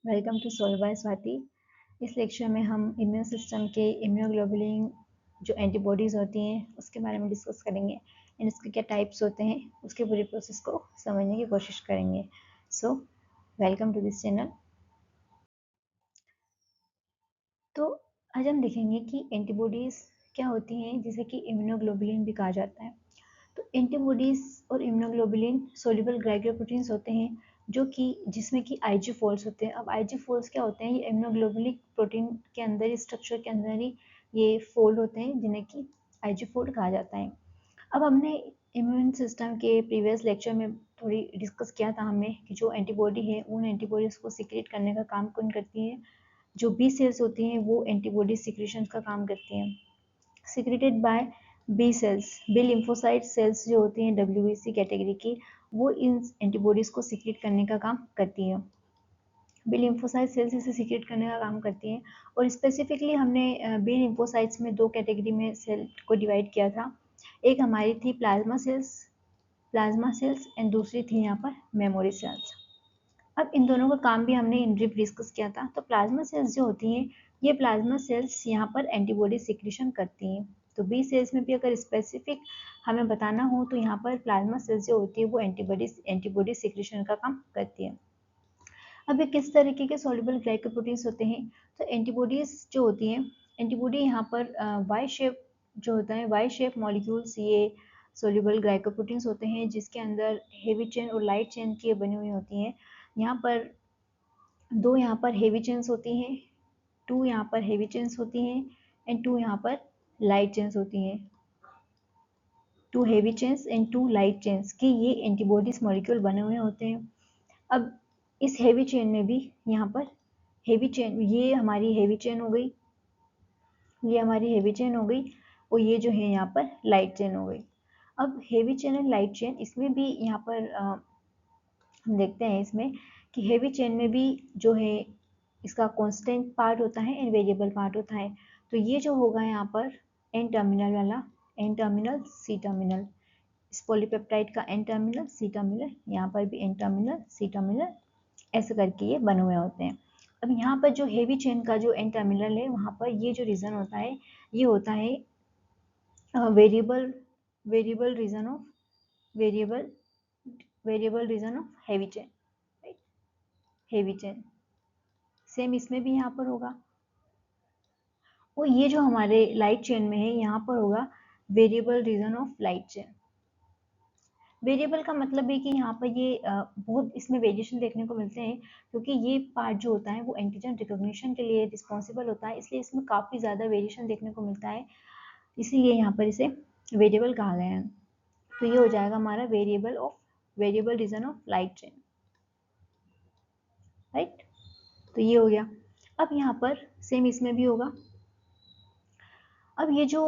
Welcome to solve by Swati. इस lecture में हम इम्यून सिस्टम के इम्यूनोग्लोबुलिन जो एंटीबॉडीज़ होती हैं उसके बारे में डिस्कस करेंगे एंड इसके क्या टाइप्स होते हैं उसके पूरी प्रोसेस को समझने की कोशिश करेंगे। So welcome to this channel. तो आज हम देखेंगे कि एंटीबॉडीज़ क्या होती हैं जिसे कि इम्यूनोग्लोबुलिन भी कहा जाता है। तो एंटीबॉडीज़ और इम्यूनोग्लोबुलिन सोल्यूबल ग्लाइकोप्रोटीन्स होते हैं जो कि जिसमें कि आईजी फोल्ड्स होते हैं। अब आईजी फोल्ड्स क्या होते हैं? ये इम्यूनोग्लोबुलिक प्रोटीन के अंदर, इस स्ट्रक्चर के अंदर ही ये फोल्ड होते हैं जिन्हें कि आईजी फोल्ड कहा जाता है। अब हमने इम्यून सिस्टम के प्रीवियस लेक्चर में थोड़ी डिस्कस किया था हमने कि जो एंटीबॉडी है उन एंटीबॉडीज़ को सिक्रेट करने का काम कौन करती है? जो बी सेल्स होती हैं वो एंटीबॉडी सिक्रेशन का काम करती हैं, secreted by B cells. B lymphocyte cells जो होती हैं डब्ल्यूबीसी कैटेगरी की, वो इन एंटीबॉडीज़ को सिक्रेट करने का काम करती हैं। बी लिम्फोसाइट सेल्स इसे सिक्रेट करने का काम करती हैं। और स्पेसिफिकली हमने बी लिम्फोसाइट्स में दो कैटेगरी में सेल को डिवाइड किया था। एक हमारी थी प्लाज्मा सेल्स एंड दूसरी थी यहाँ पर मेमोरी सेल्स। अब इन दोनों का काम भी हमने इन ब्रीफ डिस्कस किया था। तो प्लाज्मा सेल्स जो होती हैं, ये प्लाज्मा सेल्स यहाँ पर एंटीबॉडी सिक्रेशन करती हैं। तो बी सेल्स में भी अगर स्पेसिफिक हमें बताना हो तो यहाँ पर प्लाज्मा सेल्स जो होती है वो एंटीबॉडी सिक्रेशन का काम करती है। अब ये किस तरीके के सॉल्युबल ग्लाइकोप्रोटीन्स होते हैं? तो एंटीबॉडीज जो होती हैं, एंटीबॉडी यहाँ पर वाई शेप जो होता है, वाई शेप मॉलिक्यूल्स ये सॉल्युबल ग्लाइकोप्रोटीन्स होते हैं जिसके अंदर हेवी चेन और लाइट चेन की बनी हुई होती हैं। यहाँ पर दो यहाँ पर हेवी चेन्स होती हैं, टू यहाँ पर हेवी चेन्स होती हैं एंड टू यहाँ पर लाइट चेन्स होती हैं। Two heavy chains and two light chains के ये एंटीबॉडीज मॉलिक्यूल बने हुए होते हैं। अब इस हेवी चेन में भी यहाँ पर हेवी चेन, ये हमारी हेवी चेन हो गई, ये हमारी हेवी चेन हो गई और ये जो है यहाँ पर लाइट चेन हो गई। अब heavy chain and light chain इसमें भी यहाँ पर हम देखते हैं इसमें कि हेवी चेन में भी जो है इसका कांस्टेंट पार्ट होता है एंड वेरिएबल पार्ट होता है। तो ये जो होगा यहाँ पर एन टर्मिनल वाला, एन टर्मिनल सी टर्मिनल, इस पॉलीपेप्टाइड का एन टर्मिनल सी टर्मिनल, यहाँ पर भी एन टर्मिनल सी टर्मिनल, ऐसे करके ये बने हुए होते हैं। अब यहाँ पर जो हेवी चेन का जो एन टर्मिनल है वहाँ पर ये जो रीजन होता है ये होता है variable region of variable region of heavy chain, right, heavy chain. Same इसमें भी यहाँ पर होगा। और ये जो हमारे लाइट चेन में है यहाँ पर होगा variable region of light chain. Variable का मतलब है कि यहाँ पर ये बहुत इसमें वेरिएशन देखने को मिलते हैं क्योंकि ये पार्ट जो होता है वो एंटीजन रिकॉग्निशन के लिए रिस्पॉन्सिबल होता है, इसलिए इसमें काफ़ी ज़्यादा वेरिएशन देखने को मिलता है, इसीलिए यहाँ पर इसे वेरिएबल कहा गया है। तो ये हो जाएगा हमारा variable region of light chain, right. तो ये हो गया। अब यहाँ पर सेम इसमें भी होगा। अब ये जो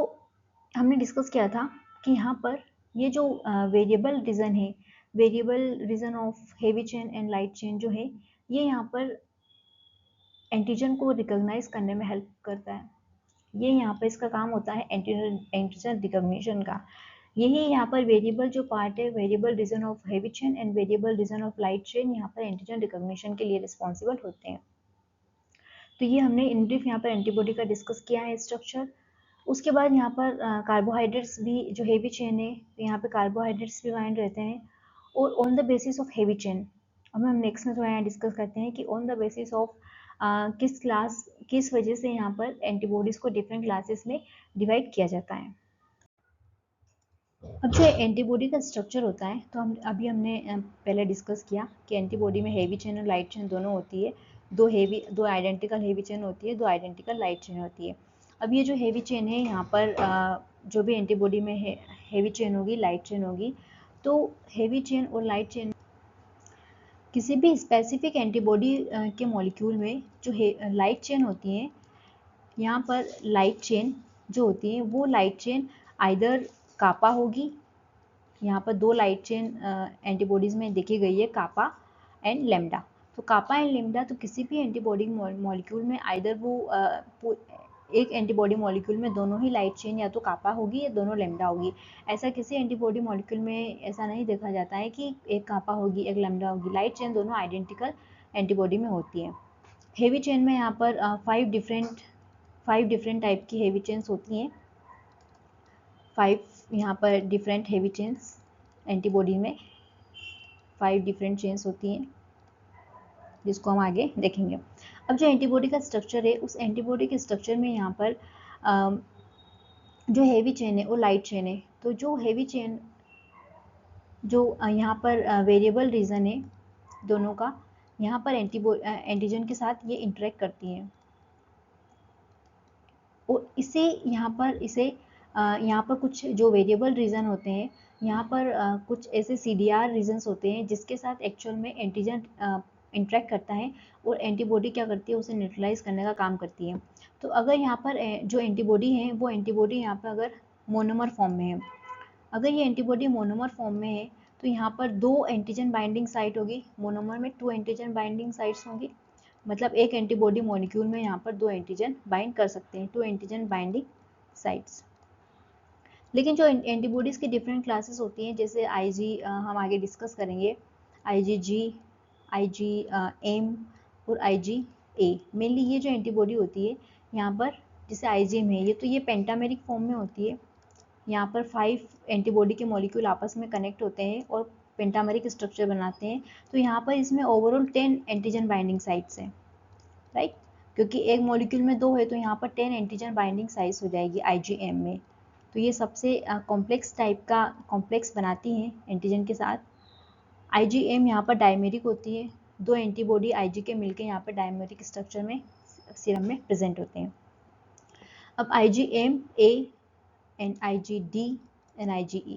हमने डिस्कस किया था कि यहाँ पर ये जो वेरिएबल रीजन है, variable region of heavy chain and light chain जो है, ये यहाँ पर एंटीजन को रिकॉग्नाइज करने में हेल्प करता है। ये यहाँ पर इसका काम होता है एंटीजन रिकॉग्निशन का। यही यहाँ पर वेरिएबल जो पार्ट है, variable region of heavy chain and variable region of light chain, यहाँ पर एंटीजन रिकॉग्निशन के लिए रिस्पॉन्सिबल होते हैं। तो ये हमने इन ब्रीफ यहाँ पर एंटीबॉडी का डिस्कस किया है स्ट्रक्चर। उसके बाद यहाँ पर कार्बोहाइड्रेट्स भी, जो हेवी चेन है तो यहाँ पे कार्बोहाइड्रेट्स भी बाइंड रहते हैं। और on the basis of heavy chain, अब हम नेक्स्ट में थोड़ा यहाँ डिस्कस करते हैं कि ऑन द बेसिस ऑफ किस वजह से यहाँ पर एंटीबॉडीज़ को डिफरेंट क्लासेस में डिवाइड किया जाता है। अब जो एंटीबॉडी का स्ट्रक्चर होता है तो हमने पहले डिस्कस किया कि एंटीबॉडी में हेवी चेन और लाइट चेन दोनों होती है। दो आइडेंटिकल हेवी चेन होती है, दो आइडेंटिकल लाइट चेन होती है। अब ये जो हेवी चेन है यहाँ पर जो भी एंटीबॉडी में है, हेवी चेन होगी, लाइट चेन होगी। तो हेवी चेन और लाइट चेन किसी भी स्पेसिफिक एंटीबॉडी के मॉलिक्यूल में जो लाइट चेन होती है, यहाँ पर लाइट चेन जो होती है वो लाइट चेन आइदर कापा होगी। यहाँ पर दो लाइट चेन एंटीबॉडीज़ में देखी गई है, कापा एंड लेमडा। तो कापा एंड लेमडा तो किसी भी एंटीबॉडी मॉलिक्यूल में आइदर वो एक एंटीबॉडी मॉलिक्यूल में दोनों ही लाइट चेन या तो कापा होगी या दोनों लेमडा होगी। ऐसा किसी एंटीबॉडी मॉलिक्यूल में ऐसा नहीं देखा जाता है कि एक कापा होगी एक लेमडा होगी। लाइट चेन दोनों आइडेंटिकल एंटीबॉडी में होती है। हेवी चेन में यहाँ पर 5 डिफरेंट टाइप की हेवी चेन्स होती हैं। 5 यहाँ पर डिफरेंट हेवी चेन्स एंटीबॉडी में 5 डिफरेंट चेन्स होती हैं, जिसको हम आगे देखेंगे। अब जो एंटीबॉडी का स्ट्रक्चर है, उस एंटीबॉडी के स्ट्रक्चर में यहाँ पर जो हेवी चेन है वो लाइट चेन है। तो जो हेवी चेन, जो यहाँ पर वेरिएबल रीजन है दोनों का, यहाँ पर एंटीजन के साथ ये इंटरेक्ट करती हैं और यहाँ पर कुछ जो वेरिएबल रीजन होते हैं, यहाँ पर कुछ ऐसे CDR रीजन्स होते हैं जिसके साथ एक्चुअल में एंटीजन इंटरेक्ट करता है और एंटीबॉडी क्या करती है, उसे न्यूट्रलाइज करने का काम करती है। तो अगर यहाँ पर जो एंटीबॉडी है, वो एंटीबॉडी यहाँ पर अगर मोनोमर फॉर्म में है, अगर ये एंटीबॉडी मोनोमर फॉर्म में है, तो यहाँ पर 2 एंटीजन बाइंडिंग साइट होगी। मोनोमर में 2 एंटीजन बाइंडिंग साइट्स होंगी, मतलब एक एंटीबॉडी मॉलिक्यूल में यहाँ पर 2 एंटीजन बाइंड कर सकते हैं, 2 एंटीजन बाइंडिंग साइट्स। लेकिन जो एंटीबॉडीज़ की डिफरेंट क्लासेस होती हैं, जैसे IG हम आगे डिस्कस करेंगे, IgG, IgM और IgA, मेनली ये जो एंटीबॉडी होती है यहाँ पर, जैसे IgM है ये, तो ये पेंटामेरिक फॉर्म में होती है। यहाँ पर 5 एंटीबॉडी के मॉलिक्यूल आपस में कनेक्ट होते हैं और पेंटामेरिक स्ट्रक्चर बनाते हैं। तो यहाँ पर इसमें ओवरऑल 10 एंटीजन बाइंडिंग साइट्स हैं, राइट, क्योंकि एक मॉलिक्यूल में 2 है तो यहाँ पर 10 एंटीजन बाइंडिंग साइट्स हो जाएगी IgM में। तो ये सबसे कॉम्प्लेक्स टाइप का कॉम्प्लेक्स बनाती हैं एंटीजन के साथ। IgM यहाँ पर डायमेरिक होती है, 2 एंटीबॉडी Ig के मिलकर यहाँ पर डायमेरिक स्ट्रक्चर में सीरम में प्रेजेंट होते हैं। अब IgMA and IgD and IgE,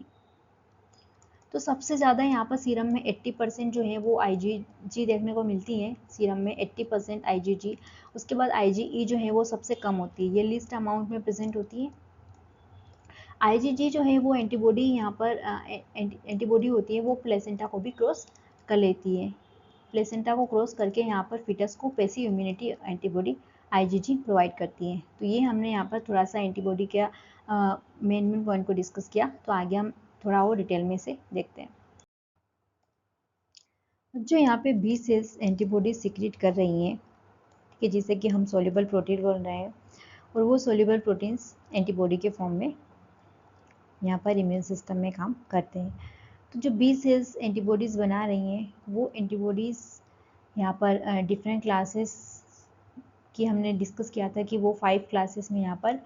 तो सबसे ज़्यादा यहाँ पर सीरम में 80% जो है वो IgG देखने को मिलती है, सीरम में 80% IgG। उसके बाद IgE जो है वो सबसे कम होती है, ये लीस्ट अमाउंट में प्रेजेंट होती है। IgG जो है वो एंटीबॉडी यहाँ पर एंटीबॉडी होती है, वो प्लेसेंटा को भी क्रॉस कर लेती है। प्लेसेंटा को क्रॉस करके यहाँ पर फिटस को passive immunity antibody IgG provide करती है। तो ये हमने यहाँ पर थोड़ा सा एंटीबॉडी का मेन पॉइंट को डिस्कस किया। तो आगे हम थोड़ा और डिटेल में से देखते हैं। जो यहाँ पे B सेल्स एंटीबॉडी सिक्रीट कर रही हैं, ठीक है, जिसे कि हम सोल्यूबल प्रोटीन बोल रहे हैं, और वो सोल्यूबल प्रोटीन्स एंटीबॉडी के फॉर्म में यहाँ पर इम्यून सिस्टम में काम करते हैं। तो जो B सेल्स एंटीबॉडीज़ बना रही हैं, वो एंटीबॉडीज़ यहाँ पर डिफरेंट क्लासेस की हमने डिस्कस किया था कि वो 5 क्लासेस में यहाँ पर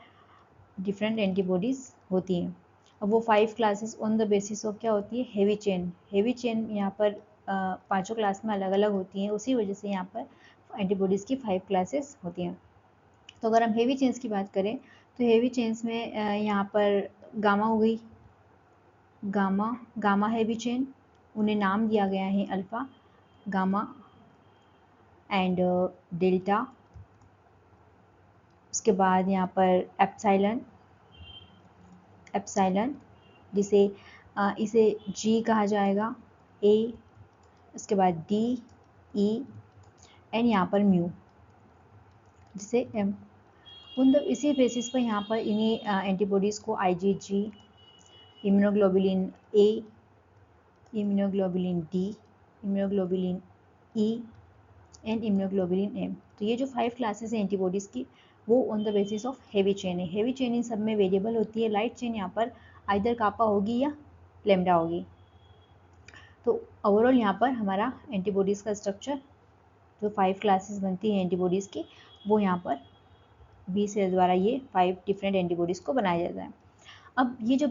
डिफरेंट एंटीबॉडीज़ होती हैं। अब वो 5 classes on the basis of क्या होती है, हेवी चेन यहाँ पर 5 क्लास में अलग अलग होती हैं, उसी वजह से यहाँ पर एंटीबॉडीज़ की 5 क्लासेस होती हैं। तो अगर हम हेवी चेन्स की बात करें, तो हेवी चेन्स में यहाँ पर गामा हो गई, गामा हेवी चेन, उन्हें नाम दिया गया है अल्फ़ा, गामा एंड डेल्टा। उसके बाद यहाँ पर एप्सिलॉन, जिसे इसे G कहा जाएगा, A, उसके बाद D, E एंड यहाँ पर म्यू, जिसे M। इसी बेसिस पर यहाँ पर इन्हीं एंटीबॉडीज़ को IgG, immunoglobulin A, immunoglobulin D, immunoglobulin E and immunoglobulin M। तो ये जो 5 क्लासेस हैं एंटीबॉडीज़ की, वो on the basis of heavy chain है। हेवी चेन इन सब में वेरिएबल होती है, लाइट चेन यहाँ पर आइदर कापा होगी या लेमडा होगी। तो ओवरऑल यहाँ पर हमारा एंटीबॉडीज़ का स्ट्रक्चर, जो 5 क्लासेस बनती हैं एंटीबॉडीज़ की, वो यहाँ पर B सेल द्वारा ये 5 डिफरेंट एंटीबॉडीज़ को बनाया जाता है। अब ये जो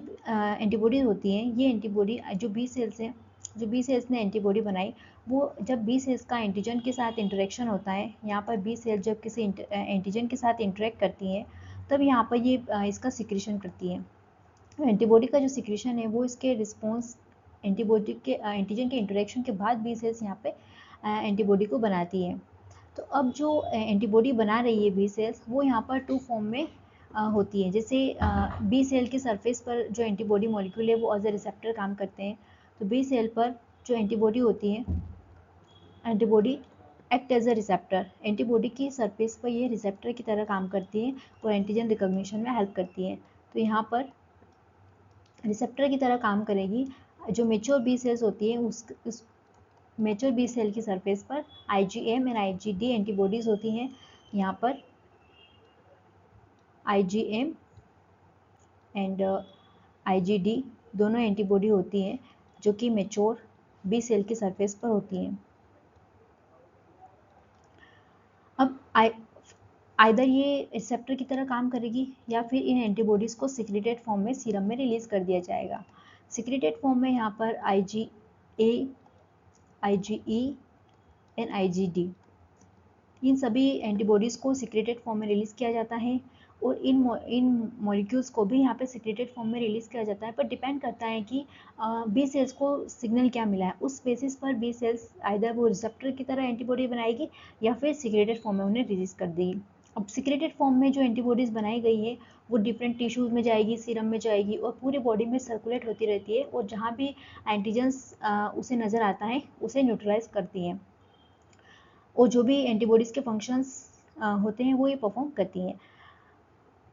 एंटीबॉडीज होती हैं, ये एंटीबॉडी जो B सेल्स हैं, जो B सेल्स ने एंटीबॉडी बनाई, वो जब B सेल्स का एंटीजन के साथ इंटरेक्शन होता है, यहाँ पर B सेल जब किसी एंटीजन के साथ इंटरेक्ट करती हैं, तब यहाँ पर ये इसका सिक्रीशन करती है। एंटीबॉडी का जो सिक्रीशन है वो इसके रिस्पॉन्स एंटीबॉडी के एंटीजन के इंटरेक्शन के बाद B सेल्स यहाँ पे एंटीबॉडी को बनाती है। तो अब जो एंटीबॉडी बना रही है B सेल्स, वो यहाँ पर 2 फॉर्म में होती है। जैसे B सेल के सरफेस पर जो एंटीबॉडी मॉलिक्यूल है वो एज ए रिसेप्टर काम करते हैं। तो B सेल पर जो एंटीबॉडी होती है, antibody act as a receptor, antibody की सरफेस पर ये रिसेप्टर की तरह काम करती है और एंटीजन रिकॉग्निशन में हेल्प करती है। तो यहाँ पर रिसेप्टर की तरह काम करेगी। जो मेच्योर B सेल्स होती है मेच्योर बी सेल की सरफेस पर IgM एंड IgD एंटीबॉडीज होती हैं। यहाँ पर IgM एंड IgD दोनों एंटीबॉडी होती हैं जो कि मेच्योर बी सेल की सरफेस पर होती हैं। अब आइदर ये रिसेप्टर की तरह काम करेगी या फिर इन एंटीबॉडीज़ को सिक्रेटेड फॉर्म में सीरम में रिलीज कर दिया जाएगा। सिक्रेटेड फॉर्म में यहाँ पर IgA, IgE एंड IgD इन सभी एंटीबॉडीज़ को सिक्रेटेड फॉर्म में रिलीज़ किया जाता है और इन मॉलिक्यूल्स को भी यहाँ पे सिक्रेटेड फॉर्म में रिलीज़ किया जाता है, पर डिपेंड करता है कि बी सेल्स को सिग्नल क्या मिला है। उस बेसिस पर बी सेल्स आइदर वो रिसेप्टर की तरह एंटीबॉडी बनाएगी या फिर सिक्रेटेड फॉर्म में उन्हें रिलीज़ कर देगी। अब सिक्रेटेड फॉर्म में जो एंटीबॉडीज़ बनाई गई है वो डिफरेंट टिश्यूज़ में जाएगी, सीरम में जाएगी और पूरे बॉडी में सर्कुलेट होती रहती है और जहाँ भी एंटीजेंस उसे नज़र आता है उसे न्यूट्रलाइज करती हैं और जो भी एंटीबॉडीज़ के फंक्शंस होते हैं वो ये परफॉर्म करती हैं।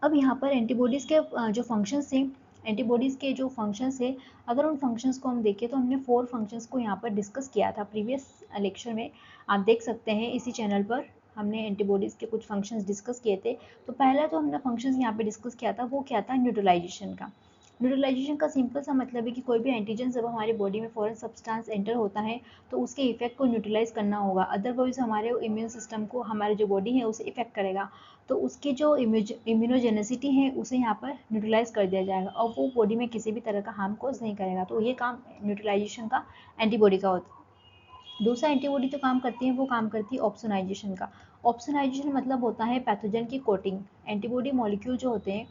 अब यहाँ पर एंटीबॉडीज़ के जो फंक्शंस हैं, एंटीबॉडीज़ के जो फंक्शंस है, अगर उन फंक्शंस को हम देखें तो हमने 4 फंक्शंस को यहाँ पर डिस्कस किया था प्रीवियस लेक्चर में। आप देख सकते हैं इसी चैनल पर हमने एंटीबॉडीज़ के कुछ फंक्शंस डिस्कस किए थे। तो पहला जो हमने फंक्शंस यहाँ पे डिस्कस किया था वो क्या था, न्यूट्रलाइजेशन का। न्यूट्रलाइजेशन का सिंपल सा मतलब है कि कोई भी एंटीजन जब हमारी बॉडी में फॉरेन सब्सटेंस एंटर होता है तो उसके इफेक्ट को न्यूट्रलाइज करना होगा, अदरवाइज हमारे इम्यून सिस्टम को, हमारी जो बॉडी है उसे इफेक्ट करेगा। तो उसकी जो इम्यूनोजेनेसिटी है उसे यहाँ पर न्यूट्रलाइज कर दिया जाएगा और वो बॉडी में किसी भी तरह का हार्म कोज नहीं करेगा। तो ये काम न्यूट्रलाइजेशन का एंटीबॉडी का होता है। दूसरा एंटीबॉडी जो काम करती है वो काम करती है ऑप्सोनाइजेशन का। ऑप्सोनाइजेशन मतलब होता है पैथोजन की कोटिंग। एंटीबॉडी मॉलिक्यूल जो होते हैं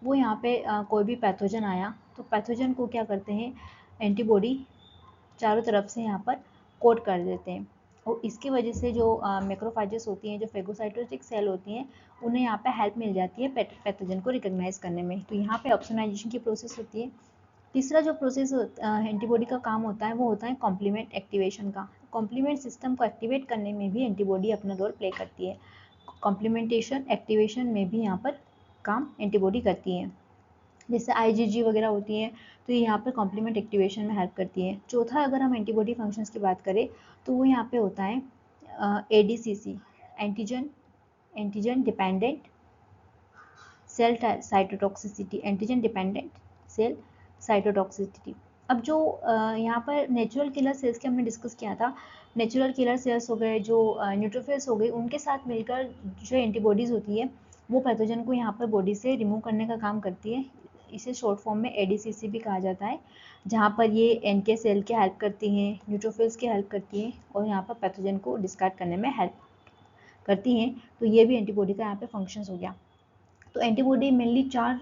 वो यहाँ पे कोई भी पैथोजन आया तो पैथोजन को क्या करते हैं, एंटीबॉडी चारों तरफ से यहाँ पर कोट कर देते हैं और इसकी वजह से जो मैक्रोफेजेस होती हैं, जो फेगोसाइटोसिस सेल होती हैं, उन्हें यहाँ पे हेल्प मिल जाती है पैथोजन को रिकॉग्नाइज करने में। तो यहाँ पे ऑप्सोनाइजेशन की प्रोसेस होती है। तीसरा जो प्रोसेस एंटीबॉडी का काम होता है वो होता है कॉम्प्लीमेंट एक्टिवेशन का। कॉम्प्लीमेंट सिस्टम को एक्टिवेट करने में भी एंटीबॉडी अपना रोल प्ले करती है। कॉम्प्लीमेंटेशन एक्टिवेशन में भी यहाँ पर काम एंटीबॉडी करती है। जैसे IgG वगैरह होती हैं तो ये यहाँ पर कॉम्प्लीमेंट एक्टिवेशन में हेल्प करती है। चौथा अगर हम एंटीबॉडी फंक्शंस की बात करें तो वो यहाँ पे होता है ADCC, antigen dependent cell cytotoxicity, antigen dependent cell cytotoxicity. अब जो यहाँ पर नेचुरल किलर सेल्स के हमने डिस्कस किया था, नेचुरल किलर सेल्स हो गए, जो न्यूट्रोफिल्स हो गए, उनके साथ मिलकर जो एंटीबॉडीज़ होती है वो पैथोजन को यहाँ पर बॉडी से रिमूव करने का काम करती है। इसे शॉर्ट फॉर्म में ADCC भी कहा जाता है, जहाँ पर ये NK सेल की हेल्प करती हैं, न्यूट्रोफिल्स की हेल्प करती हैं और यहाँ पर पैथोजन को डिस्कार्ड करने में हेल्प करती हैं। तो ये भी एंटीबॉडी का यहाँ पे फंक्शंस हो गया। तो एंटीबॉडी मेनली 4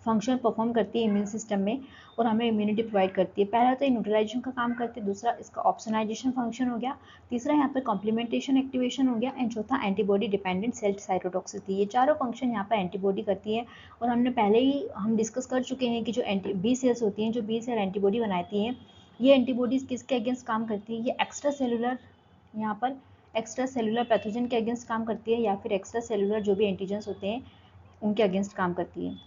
फंक्शन परफॉर्म करती है इम्यून सिस्टम में और हमें इम्यूनिटी प्रोवाइड करती है। पहला तो न्यूट्रलाइजेशन का काम करती है, दूसरा इसका ऑप्सोनाइजेशन फंक्शन हो गया, तीसरा यहाँ पर कॉम्प्लीमेंटेशन एक्टिवेशन हो गया एंड चौथा एंटीबॉडी डिपेंडेंट सेल साइटोटॉक्सिसिटी। ये चारों फंक्शन यहाँ पर एंटीबॉडी करती है और हमने पहले ही हम डिस्कस कर चुके हैं कि जो बी सेल्स होती हैं, जो बी सेल एंटीबॉडी बनाती हैं, ये एंटीबॉडीज किसके अगेंस्ट काम करती है, ये एक्स्ट्रा सेलुलर, यहाँ पर एक्स्ट्रा सेलुलर पैथोजन के अगेंस्ट काम करती है या फिर एक्स्ट्रा सेलुलर जो भी एंटीजेंस होते हैं उनके अगेंस्ट काम करती है।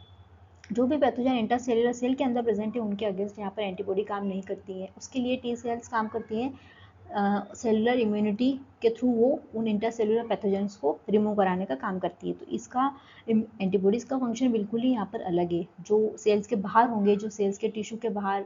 जो भी पैथोजन इंटरसेलुलर सेल के अंदर प्रेजेंट है उनके अगेंस्ट यहाँ पर एंटीबॉडी काम नहीं करती है। उसके लिए टी सेल्स काम करती हैं सेलुलर इम्यूनिटी के थ्रू, वो उन इंटरसेलुलर पैथोजेंस को रिमूव कराने का काम करती है। तो इसका एंटीबॉडीज़ का फंक्शन बिल्कुल ही यहाँ पर अलग है। जो सेल्स के बाहर होंगे, जो सेल्स के टिश्यू के बाहर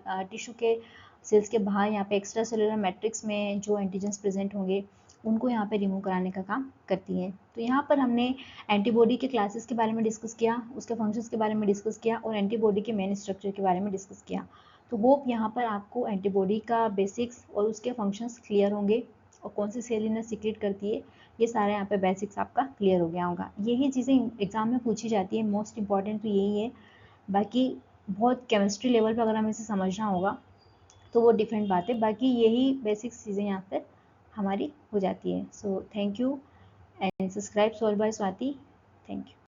सेल्स के बाहर यहाँ पे एक्स्ट्रा सेलुलर मैट्रिक्स में जो एंटीजेंस प्रेजेंट होंगे उनको यहाँ पे रिमूव कराने का काम करती हैं। तो यहाँ पर हमने एंटीबॉडी के क्लासेस के बारे में डिस्कस किया, उसके फंक्शंस के बारे में डिस्कस किया और एंटीबॉडी के मेन स्ट्रक्चर के बारे में डिस्कस किया। तो होप यहाँ पर आपको एंटीबॉडी का बेसिक्स और उसके फंक्शंस क्लियर होंगे और कौन सी सेल इन्हें सीक्रेट करती है, ये सारे यहाँ पे बेसिक्स आपका क्लियर हो गया होगा। यही चीज़ें एग्जाम में पूछी जाती है, मोस्ट इंपॉर्टेंट तो यही है। बाकी बहुत केमिस्ट्री लेवल पर अगर हमें इसे समझना होगा तो वो डिफरेंट बात है, बाकी यही बेसिक्स चीज़ें यहाँ पर हमारी हो जाती है। So thank you and subscribe solve by Swati. Thank you.